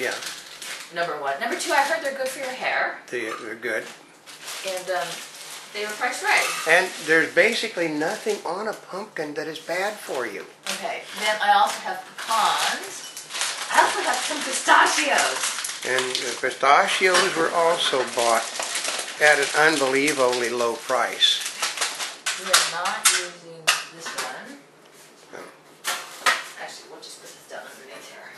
Yeah. Number one. Number two, I heard they're good for your hair. They're good. And they were priced right. And there's basically nothing on a pumpkin that is bad for you. Okay. Then I also have pecans. I also have some pistachios. And the pistachios were also bought at an unbelievably low price. We are not using this one. No. Actually, we'll just put this down underneath here.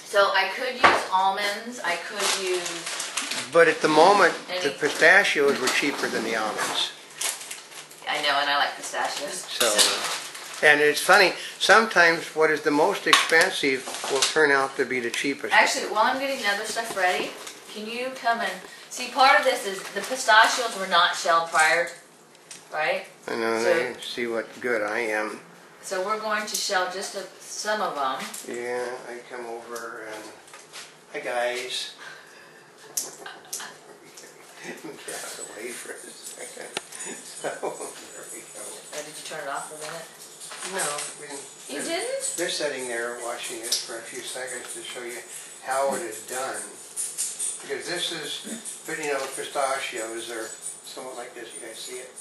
So I could use almonds. I could use... But at the moment, the pistachios were cheaper than the almonds. I know, and I like pistachios. So, and it's funny, sometimes what is the most expensive will turn out to be the cheapest. Actually, while I'm getting the other stuff ready, can you come and see? Part of this is the pistachios were not shelled prior, right? I know, they see what good I am. So we're going to shell just some of them. Yeah, I come over and, hi guys. Get out of the way for a second. So, there we go. Did you turn it off for a minute? No. You didn't? They're sitting there watching this for a few seconds to show you how it is done. Because this is, you know, pistachios are somewhat like this. You guys see it?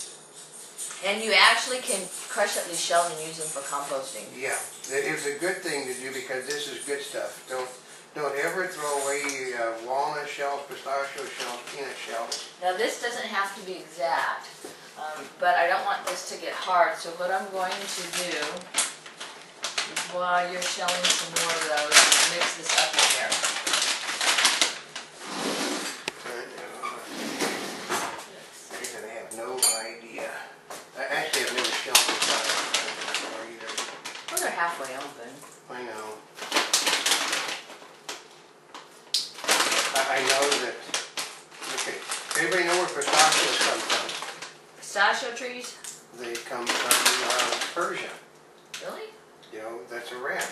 And you actually can crush up these shells and use them for composting. Yeah. It was a good thing to do because this is good stuff. Don't ever throw away walnut shells, pistachio shells, peanut shells. Now this doesn't have to be exact, but I don't want this to get hard. So what I'm going to do is, while you're shelling some more of those, mix this up in here. I have no idea. I actually have never shelled pistachio either. Well, they're halfway open. I know. I know that, okay, everybody know where pistachios come from? Pistachio trees? They come from Persia. Really? You know, that's Iran.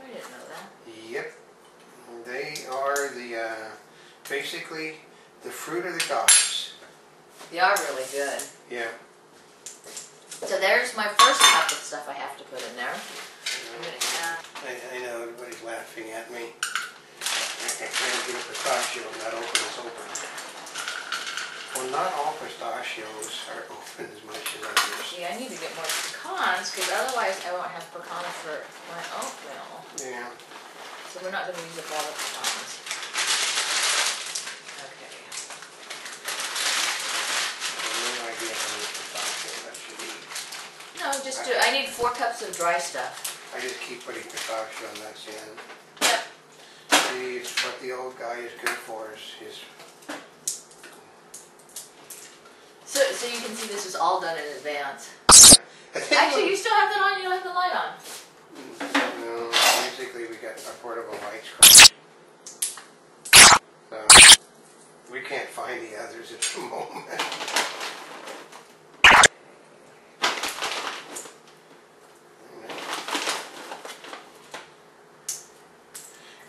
I didn't know that. Yep. They are the, basically, the fruit of the gods. They are really good. Yeah. So there's my first cup of stuff I have to put in there. I'm going to add... I know, everybody's laughing at me. I can't get a pistachio and not open is open. Well, not all pistachios are open as much as others. See, I need to get more pecans because otherwise I won't have pecans for my oatmeal. Yeah. So we're not going to use up all the pecans. Okay. No idea how many pistachios I should eat. No, just do. I need 4 cups of dry stuff. I just keep putting pistachio nuts in. Yep. See, it's what the old guy is good for is his... So you can see this was all done in advance. Actually, you still have that on? You don't have the light on? No, basically we got our portable lights. So, we can't find the others at the moment.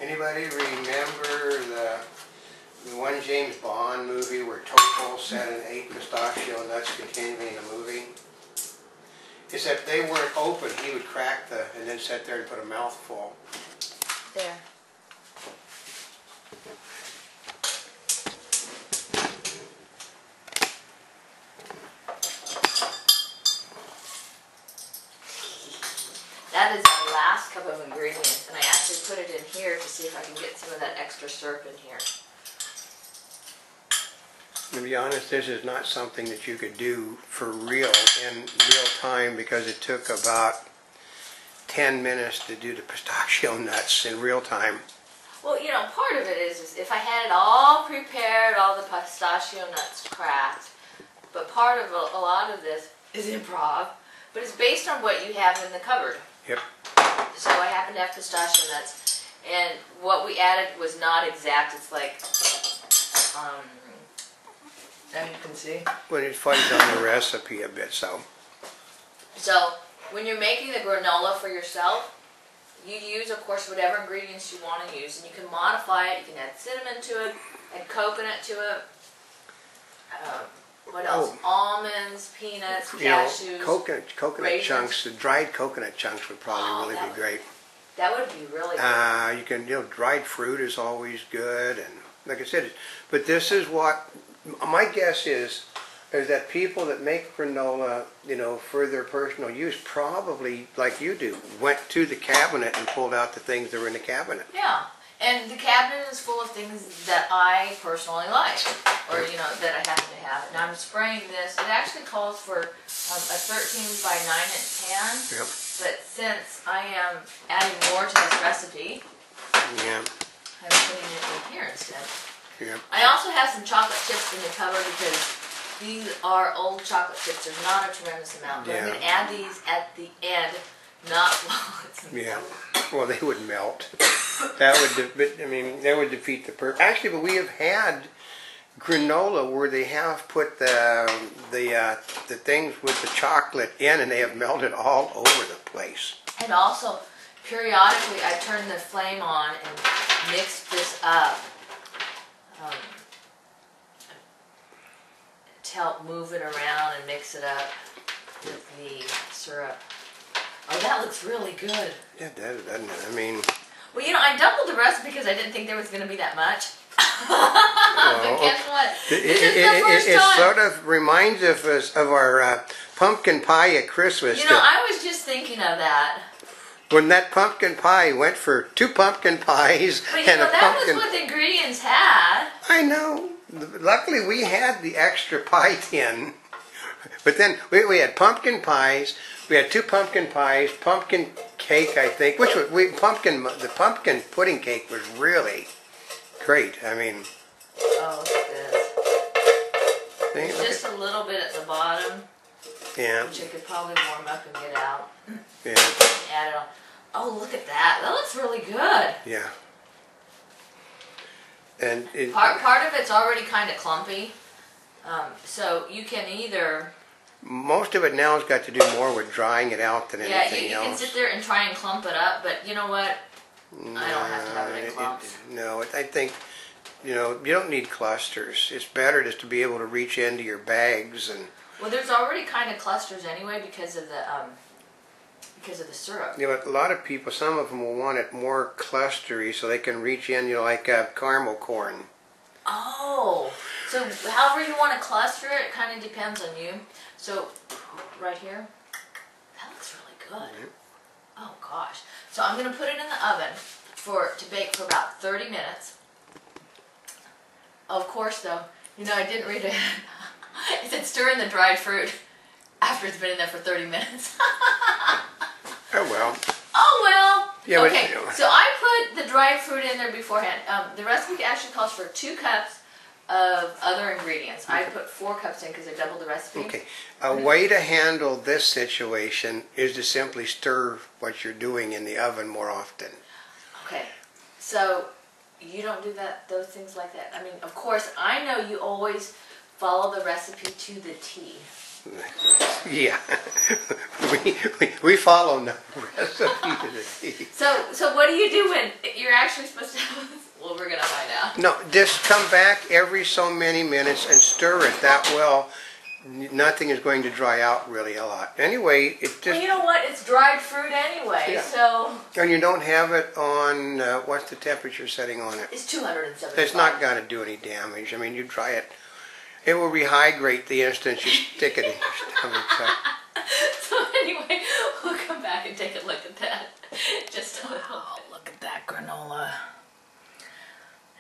Anybody remember the one James Bond movie where Topol sat and ate pistachio nuts continually in the movie? Except they weren't open. He would crack and then sit there and put a mouthful. There. That is our last cup of ingredients, and I actually put it in here to see if I can get some of that extra syrup in here. To be honest, this is not something that you could do for real in real time because it took about 10 minutes to do the pistachio nuts in real time. Well, you know, part of it is if I had it all prepared, all the pistachio nuts cracked, but part of a lot of this is improv, but it's based on what you have in the cupboard. Yep. So I happen to have pistachio nuts, and what we added was not exact. It's like, now you can see. When it fudged on the recipe a bit, so. So when you're making the granola for yourself, you use, of course, whatever ingredients you want to use, and you can modify it. You can add cinnamon to it, add coconut to it. What else? Almonds, peanuts, You know, cashews. coconut raisins. chunks, the dried coconut chunks would probably really be great. That would be really good. You can, dried fruit is always good, and like I said, but this is what, my guess is that people that make granola, for their personal use, probably, like you do, went to the cabinet and pulled out the things that were in the cabinet. Yeah. And the cabinet is full of things that I personally like, or that I happen to have. And I'm spraying this. It actually calls for a 13 by 9 and 10. Yep. But since I am adding more to this recipe, Yeah. I'm putting it in here instead. Yeah. I also have some chocolate chips in the cupboard because these are old chocolate chips. There's not a tremendous amount. But I'm going to add these at the end, not while it's in the Yeah. cupboard. Well, they would melt. That would defeat the purpose. Actually, but we have had granola where they have put the things with the chocolate in, and they have melted all over the place. And also, periodically, I turn the flame on and mix this up to help move it around and mix it up with the syrup. Oh, that looks really good. Yeah, it does, doesn't it? Well, I doubled the recipe because I didn't think there was going to be that much. But guess what? This is the first it time. sort of reminds us of our pumpkin pie at Christmas. I was just thinking of that. When that pumpkin pie went for 2 pumpkin pies But and a that pumpkin. was what the ingredients had. I know. Luckily, we had the extra pie tin. But then we had pumpkin pies. We had 2 pumpkin pies, pumpkin cake, I think. The pumpkin pudding cake was really great. Oh, look at this. There's just a little bit at the bottom. Yeah. Which I could probably warm up and get out. Yeah. Add it on. Oh, look at that. That looks really good. Yeah. And part of it's already kind of clumpy. So you can either... Most of it now has got to do more with drying it out than anything else. You can sit there and try and clump it up, but you know what? I don't have to have it in clumps. I think, you don't need clusters. It's better just to be able to reach into your bags and... Well, there's already kind of clusters anyway because of the syrup. Yeah, but a lot of people, some of them will want it more clustery so they can reach in, like caramel corn. Oh, so however you want to cluster it, it kind of depends on you. So, right here, that looks really good. Mm-hmm. Oh gosh. So I'm going to put it in the oven to bake for about 30 minutes. Of course though, I didn't read it. It said stir in the dried fruit after it's been in there for 30 minutes. Oh well. Oh well. Yeah, okay, so I put the dried fruit in there beforehand. The recipe actually calls for 2 cups of other ingredients. I put 4 cups in because I doubled the recipe. Okay. A way to handle this situation is to simply stir what you're doing in the oven more often. Okay. So you don't do those things like that. Of course, I know you always follow the recipe to the T. Yeah, we follow the recipe to the T. So what do you do when you're actually supposed to have this? Well, we're going to find out. No, just come back every so many minutes and stir it. That well, nothing is going to dry out really a lot. Anyway, it just... Well, you know what? It's dried fruit anyway, so... And you don't have it on, what's the temperature setting on it? It's 275. It's not going to do any damage. You dry it. It will rehydrate the instant you stick it in your stomach. So anyway, we'll come back and take a look at that. Just a little bit. Look at that granola.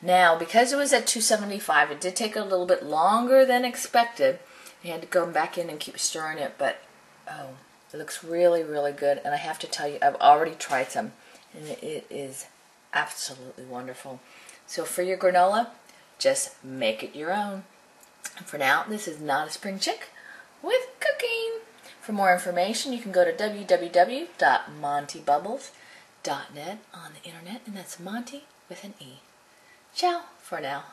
Now, because it was at 275, it did take a little bit longer than expected. You had to go back in and keep stirring it, but it looks really, really good. And I have to tell you, I've already tried some, and it is absolutely wonderful. So for your granola, just make it your own. And for now, this is Notaspringchick with cooking. For more information, you can go to www.montybubbles.net on the internet, and that's Monty with an E. Ciao for now.